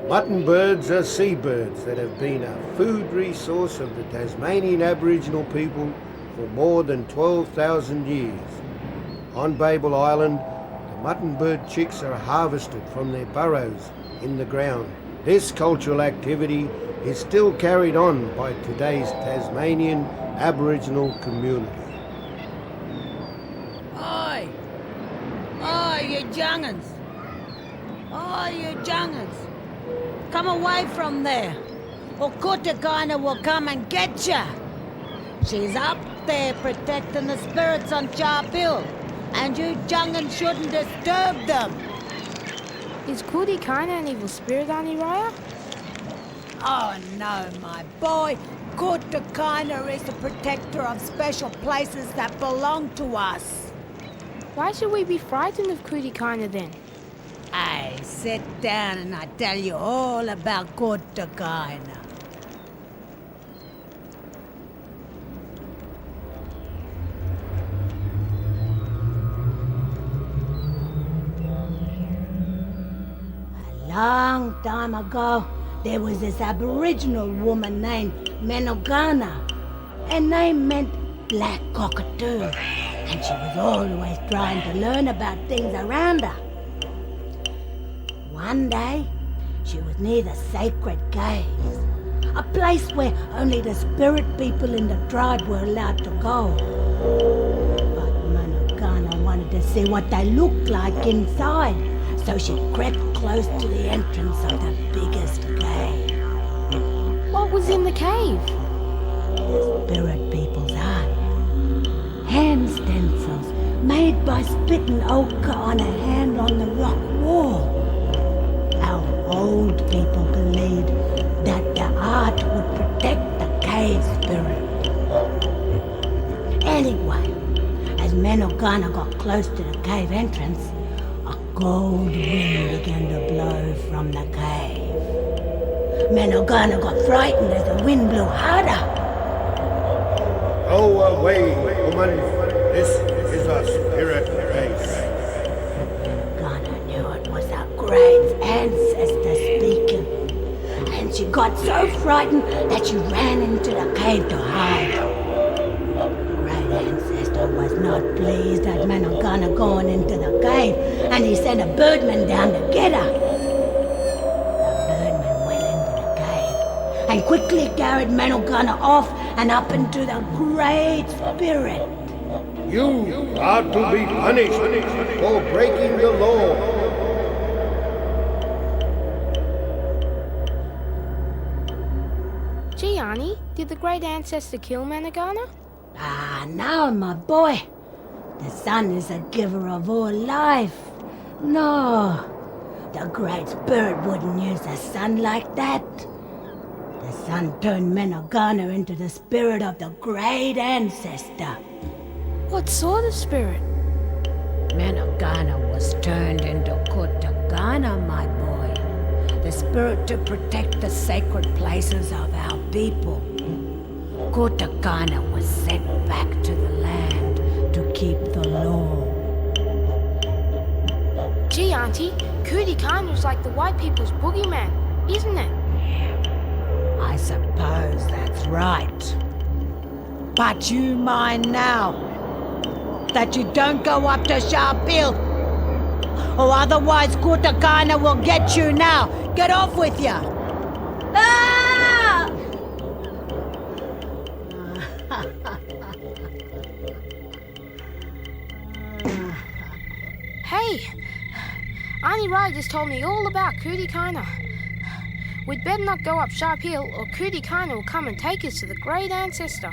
Mutton birds are seabirds that have been a food resource of the Tasmanian Aboriginal people for more than 12,000 years. On Babel Island, the mutton bird chicks are harvested from their burrows in the ground. This cultural activity is still carried on by today's Tasmanian Aboriginal community. Oi! Oi, you young'uns! Oi, you young'uns! Come away from there, or Kuti will come and get ya! She's up there protecting the spirits on Sharp Hill, and you young'uns shouldn't disturb them! Is Kuti an evil spirit, Auntie Raya? Oh no, my boy! Kuti is the protector of special places that belong to us. Why should we be frightened of Kuti then? Hey, sit down and I tell you all about Kuti. A long time ago, there was this Aboriginal woman named Menogana. Her name meant black cockatoo, and she was always trying to learn about things around her. One day, she was near the sacred caves, a place where only the spirit people in the tribe were allowed to go. But Menogana wanted to see what they looked like inside, so she crept close to the entrance of the biggest cave. What was in the cave? The spirit people's art. Hand stencils made by spitting ochre on a hand on the rock wall. Our old people believed that the art would protect the cave spirit. Anyway, as Menogana got close to the cave entrance, a cold wind began to blow from the cave. Menogana got frightened as the wind blew harder. Go away, woman. This is a spirit race. Menogana knew it was a great ancestor speaking, and she got so frightened that she ran into the cave to hide. Great ancestor was not pleased at Menogana going into the cave, and he sent a birdman down to get her. The birdman went into the cave and quickly carried Menogana off and up into the Great Spirit. You are to be punished for breaking the law. Gee, Auntie, did the great ancestor kill Menogana? Ah, no, my boy. The sun is a giver of all life. No, the Great Spirit wouldn't use the sun like that. The sun turned Menogana into the spirit of the great ancestor. What sort of spirit? Menogana was turned into Kuti, my boy. The spirit to protect the sacred places of our people. Kuti was sent back to the land to keep the law. Gee, Auntie, Kuti was like the white people's boogeyman, isn't it? I suppose that's right. But you mind now that you don't go up to Sharp Hill, or otherwise Kuti will get you now. Get off with you. Ah! Hey, Auntie Raya just told me all about Kuti. We'd better not go up Sharp Hill, or Kuti will come and take us to the great ancestor.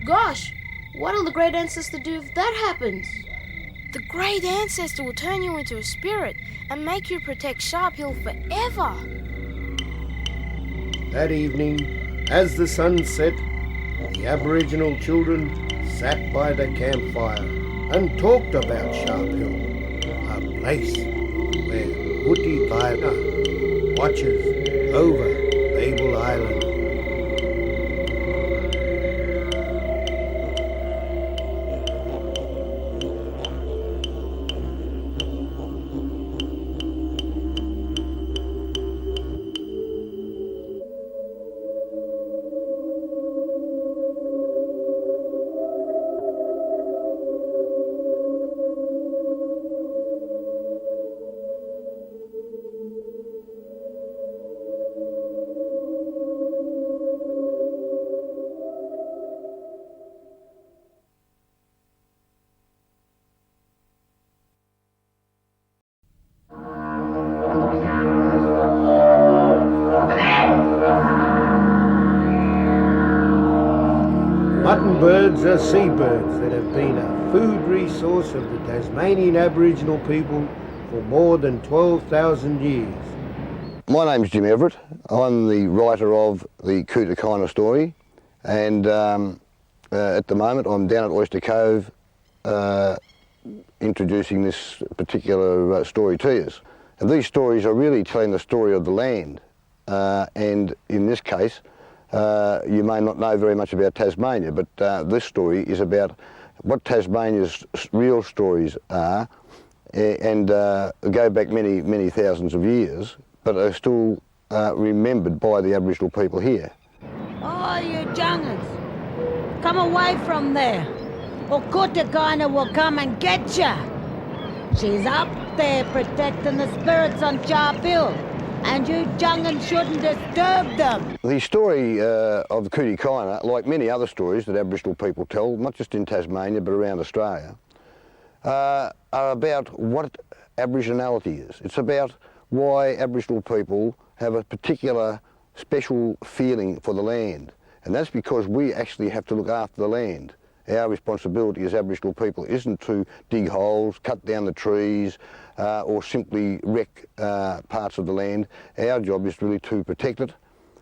Gosh, what'll the great ancestor do if that happens? The great ancestor will turn you into a spirit and make you protect Sharp Hill forever. That evening, as the sun set, the Aboriginal children sat by the campfire and talked about Sharp Hill, a place where Kuti watches over Babel Island. birds are seabirds that have been a food resource of the Tasmanian Aboriginal people for more than 12,000 years. My name's Jim Everett. I'm the writer of the Kuti story, and at the moment I'm down at Oyster Cove introducing this particular story to you. And these stories are really telling the story of the land, and in this case you may not know very much about Tasmania, but this story is about what Tasmania's real stories are, and go back many thousands of years, but are still remembered by the Aboriginal people here. Oh, you jungers, come away from there, or Kuti will come and get ya. She's up there protecting the spirits on Sharp Hill, and you jungans shouldn't disturb them. The story of the Kuti, like many other stories that Aboriginal people tell, not just in Tasmania but around Australia, are about what Aboriginality is. It's about why Aboriginal people have a particular special feeling for the land, and that's because we actually have to look after the land. Our responsibility as Aboriginal people isn't to dig holes, cut down the trees, or simply wreck parts of the land. Our job is really to protect it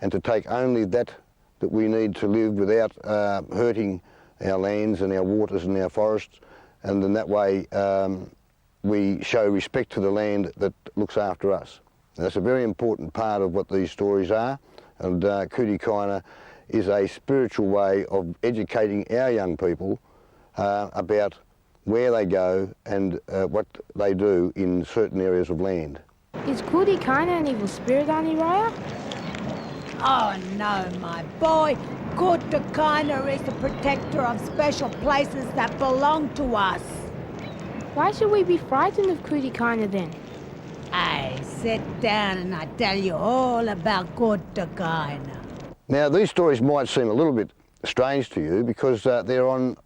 and to take only that we need to live without hurting our lands and our waters and our forests, and in that way we show respect to the land that looks after us. And that's a very important part of what these stories are, and Kuti is a spiritual way of educating our young people about where they go and what they do in certain areas of land. Is Kuti an evil spirit, Auntie Raya? Oh no, my boy. Kuti is the protector of special places that belong to us. Why should we be frightened of Kuti then? Hey, sit down and I tell you all about Kuti. Now, these stories might seem a little bit strange to you because they're on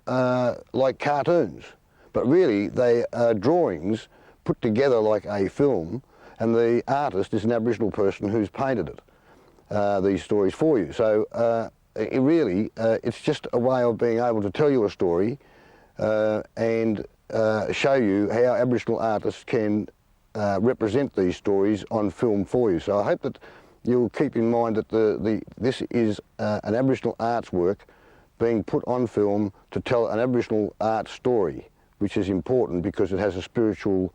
like cartoons, but really they are drawings put together like a film, and the artist is an Aboriginal person who's painted it, these stories for you. So it's just a way of being able to tell you a story and show you how Aboriginal artists can represent these stories on film for you. So I hope that you'll keep in mind that this is an Aboriginal arts work being put on film to tell an Aboriginal art story, which is important because it has a spiritual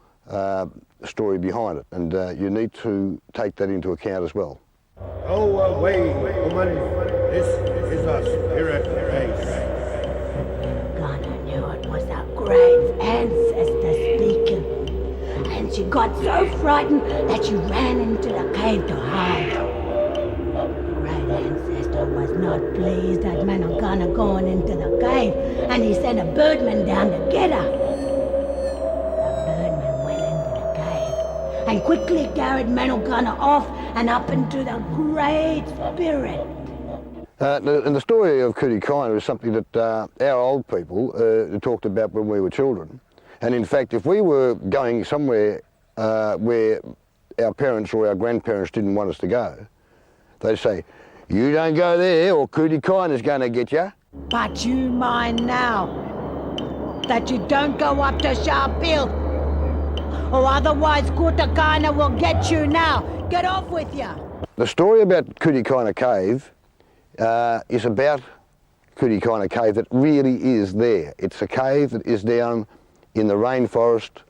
story behind it, and you need to take that into account as well. Go away, woman. This is a spirit race. God, I knew it was our great ancestor speaking. And she got so frightened that she ran into the cave to hide. Great ancestor was not pleased at Manogana going into the cave, and he sent a birdman down to get her. The birdman went into the cave and quickly carried Manogana off and up into the Great Spirit. And the story of Kuti is something that our old people talked about when we were children. And in fact, if we were going somewhere where our parents or our grandparents didn't want us to go, they'd say, "You don't go there or Kuti is going to get you." But you mind now that you don't go up to Sharp Hill, or otherwise Kuti will get you now. Get off with you. The story about Kuti Cave is about Kuti Cave that really is there. It's a cave that is down in the rainforest,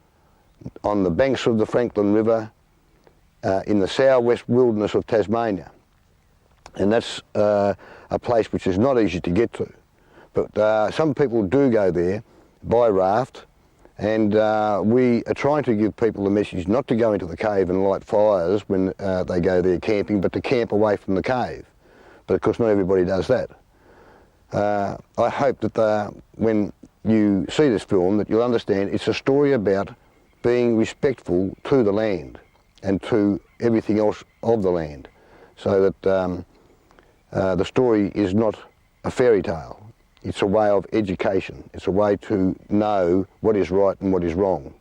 on the banks of the Franklin River, in the southwest wilderness of Tasmania. And that's a place which is not easy to get to. But some people do go there by raft, and we are trying to give people the message not to go into the cave and light fires when they go there camping, but to camp away from the cave. But of course not everybody does that. I hope that when you see this film that you'll understand it's a story about being respectful to the land and to everything else of the land, so that the story is not a fairy tale. It's a way of education. It's a way to know what is right and what is wrong.